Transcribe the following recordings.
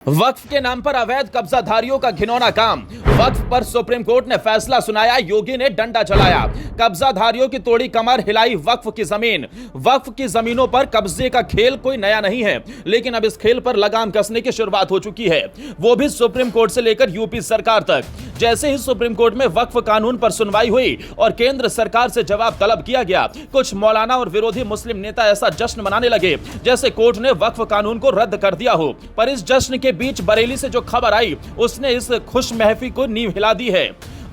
वक्फ के नाम पर अवैध कब्जाधारियों का घिनौना काम। वक्फ पर सुप्रीम कोर्ट ने फैसला सुनाया, योगी ने डंडा चलाया। कब्जाधारियों की तोड़ी कमर, हिलाई वक्फ की जमीन। वक्फ की जमीनों पर कब्जे का खेल कोई नया नहीं है, लेकिन अब इस खेल पर लगाम कसने की शुरुआत हो चुकी है, वो भी सुप्रीम कोर्ट से लेकर यूपी सरकार तक। जैसे ही सुप्रीम कोर्ट में वक्फ कानून पर सुनवाई हुई और केंद्र सरकार से जवाब तलब किया गया, कुछ मौलाना और विरोधी मुस्लिम नेता ऐसा जश्न मनाने लगे जैसे कोर्ट ने वक्फ कानून को रद्द कर दिया हो। पर इस जश्न के बीच बरेली से जो खबर आई, उसने इस खुश महफिल को नींव हिला दी है।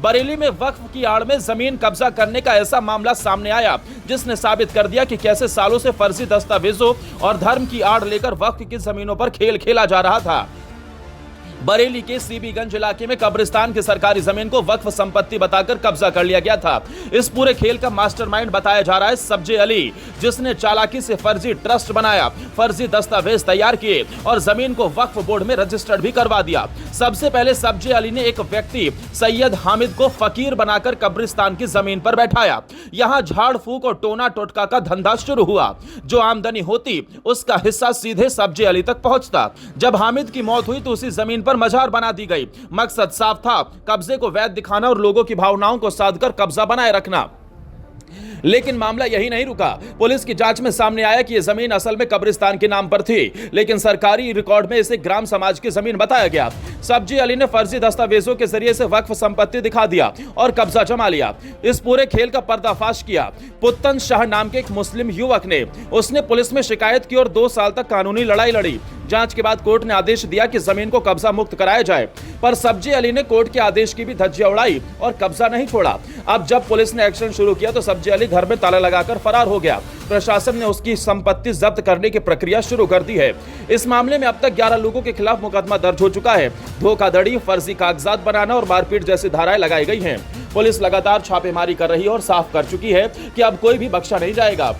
बरेली में वक्फ की आड़ में जमीन कब्जा करने का ऐसा मामला सामने आया जिसने साबित कर दिया कि कैसे सालों से फर्जी दस्तावेजों और धर्म की आड़ लेकर वक्फ की जमीनों पर खेल खेला जा रहा था। बरेली के सीबीगंज इलाके में कब्रिस्तान की सरकारी जमीन को वक्फ संपत्ति बताकर कब्जा कर लिया गया था। इस पूरे खेल का मास्टरमाइंड बताया जा रहा है सब्जे अली, जिसने चालाकी से फर्जी ट्रस्ट बनाया, फर्जी दस्तावेज तैयार किए और जमीन को वक्फ बोर्ड में रजिस्टर्ड भी करवा दिया। सबसे पहले सब्जे अली ने एक व्यक्ति सैयद हामिद को फकीर बनाकर कब्रिस्तान की जमीन पर बैठाया। यहाँ झाड़ फूक और टोना टोटका का धंधा शुरू हुआ। जो आमदनी होती उसका हिस्सा सीधे सब्जे अली तक पहुंचता। जब हामिद की मौत हुई तो उसी जमीन पर मजार बना दी गई। मकसद साफ था, कब्जे को वैध दिखाना और लोगों की भावनाओं को साधकर कब्जा बनाए रखना। लेकिन मामला यही नहीं रुका। पुलिस की जांच में सामने आया कि यह जमीन असल में कब्रिस्तान के नाम पर थी, लेकिन सरकारी रिकॉर्ड में इसे ग्राम समाज की जमीन बताया गया। सब्जी अली ने फर्जी दस्तावेजों के जरिए से वक्फ संपत्ति दिखा दिया और कब्जा जमा लिया। इस पूरे खेल का पर्दाफाश किया पुत्तन शाह नाम के एक मुस्लिम युवक ने। उसने पुलिस में शिकायत की और 2 साल तक कानूनी लड़ाई लड़ी। जांच के बाद कोर्ट ने आदेश दिया कि जमीन को कब्जा मुक्त कराया जाए, पर सब्जी अली ने कोर्ट के आदेश की भी धज्जियां उड़ाई और कब्जा नहीं छोड़ा। अब जब पुलिस ने एक्शन शुरू किया तो सब्जी अली घर में ताला लगाकर फरार हो गया। प्रशासन ने उसकी संपत्ति जब्त करने की प्रक्रिया शुरू कर दी है। इस मामले में अब तक 11 लोगों के खिलाफ मुकदमा दर्ज हो चुका है। धोखाधड़ी, फर्जी कागजात बनाना और मारपीट जैसी धाराएं लगाई गई हैं। पुलिस लगातार छापेमारी कर रही है और साफ कर चुकी है कि अब कोई भी बख्शा नहीं जाएगा।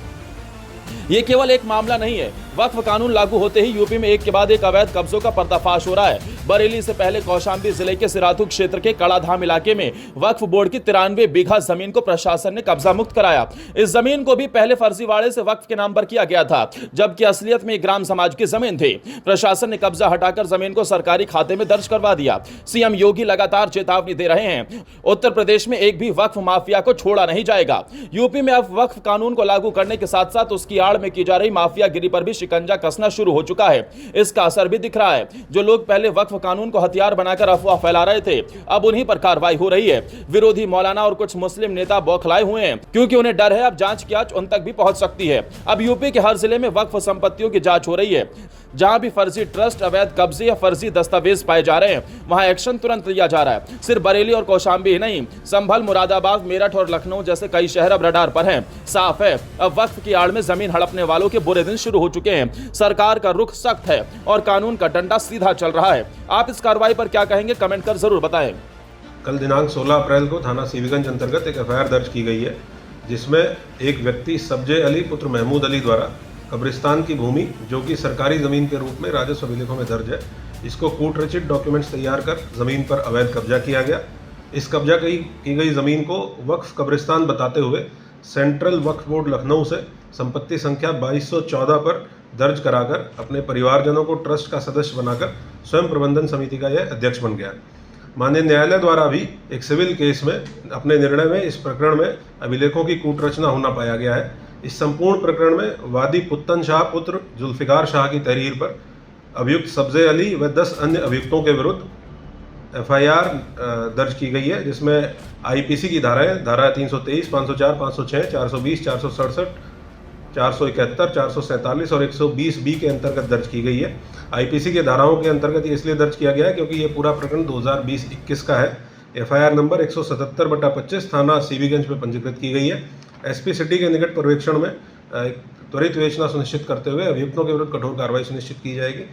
ये केवल एक मामला नहीं है। वक्फ कानून लागू होते ही यूपी में एक के बाद एक अवैध कब्जों का पर्दाफाश हो रहा है। बरेली से पहले कौशाम्बी जिले के सिराथू क्षेत्र के कड़ाधाम इलाके में वक्फ बोर्ड की 93 बीघा जमीन को प्रशासन ने कब्जा मुक्त कराया। इस जमीन को भी पहले फर्जीवाड़े से वक्फ के नाम पर किया गया था, जबकि असलियत में ग्राम समाज की जमीन थी। प्रशासन ने कब्जा हटाकर जमीन को सरकारी खाते में दर्ज करवा दिया। सीएम योगी लगातार चेतावनी दे रहे हैं, उत्तर प्रदेश में एक भी वक्फ माफिया को छोड़ा नहीं जाएगा। यूपी में अब वक्फ कानून को लागू करने के साथ साथ उसकी आड़ में की जा रही माफियागिरी पर भी शिकंजा कसना शुरू हो चुका है। इसका असर भी दिख रहा है। जो लोग पहले वक्फ कानून को हथियार बनाकर अफवाह फैला रहे थे, अब उन्हीं पर कार्रवाई हो रही है। विरोधी मौलाना और कुछ मुस्लिम नेता बौखलाए हुए हैं, क्योंकि उन्हें डर है अब जांच की आंच उन तक भी पहुंच सकती है। अब यूपी के हर जिले में वक्फ संपत्तियों की जांच हो रही है। जहां भी फर्जी ट्रस्ट, अवैध कब्जे या फर्जी दस्तावेज पाए जा रहे हैं, वहां एक्शन तुरंत लिया जा रहा है। सिर्फ बरेली और कौशाम्बी ही नहीं, संभल, मुरादाबाद, मेरठ और लखनऊ जैसे कई शहर अब रडार पर हैं। साफ है, अब वक्फ की आड़ में जमीन हड़पने वालों के बुरे दिन शुरू हो चुके हैं। सरकार का रुख सख्त है और कानून का डंडा सीधा चल रहा है। आप इस कार्रवाई पर क्या कहेंगे, कमेंट कर जरूर बताएं। कल दिनांक 16 अप्रैल को थाना सीबीगंज अंतर्गत एक एफआईआर दर्ज की गई है, जिसमें एक व्यक्ति सब्जे अली पुत्र महमूद अली द्वारा कब्रिस्तान की भूमि, जो कि सरकारी ज़मीन के रूप में राजस्व अभिलेखों में दर्ज है, इसको कूट रचित डॉक्यूमेंट्स तैयार कर ज़मीन पर अवैध कब्जा किया गया। इस कब्जा की गई ज़मीन को वक्फ कब्रिस्तान बताते हुए सेंट्रल वक्फ बोर्ड लखनऊ से संपत्ति संख्या 2214 पर दर्ज कराकर अपने परिवारजनों को ट्रस्ट का सदस्य बनाकर स्वयं प्रबंधन समिति का यह अध्यक्ष बन गया। माननीय न्यायालय द्वारा भी एक सिविल केस में अपने निर्णय में इस प्रकरण में अभिलेखों की कूट रचना होना पाया गया है। इस संपूर्ण प्रकरण में वादी पुत्तन शाह पुत्र जुल्फिकार शाह की तहरीर पर अभियुक्त सब्जे अली व 10 अन्य अभियुक्तों के विरुद्ध एफआईआर दर्ज की गई है, जिसमें आईपीसी की धाराएं धारा 323, 504, 506, 420, 467, 471, 447 और 120 बी के अंतर्गत दर्ज की गई है। आईपीसी के धाराओं के अंतर्गत ये इसलिए दर्ज किया गया है क्योंकि ये पूरा प्रकरण 2020-21 का है। एफआईआर नंबर 177/25 थाना सीबीगंज में पंजीकृत की गई है। एसपी सिटी के निकट पर्यवेक्षण में त्वरित विवेचना सुनिश्चित करते हुए अभियुक्तों के विरुद्ध कठोर कार्रवाई सुनिश्चित की जाएगी।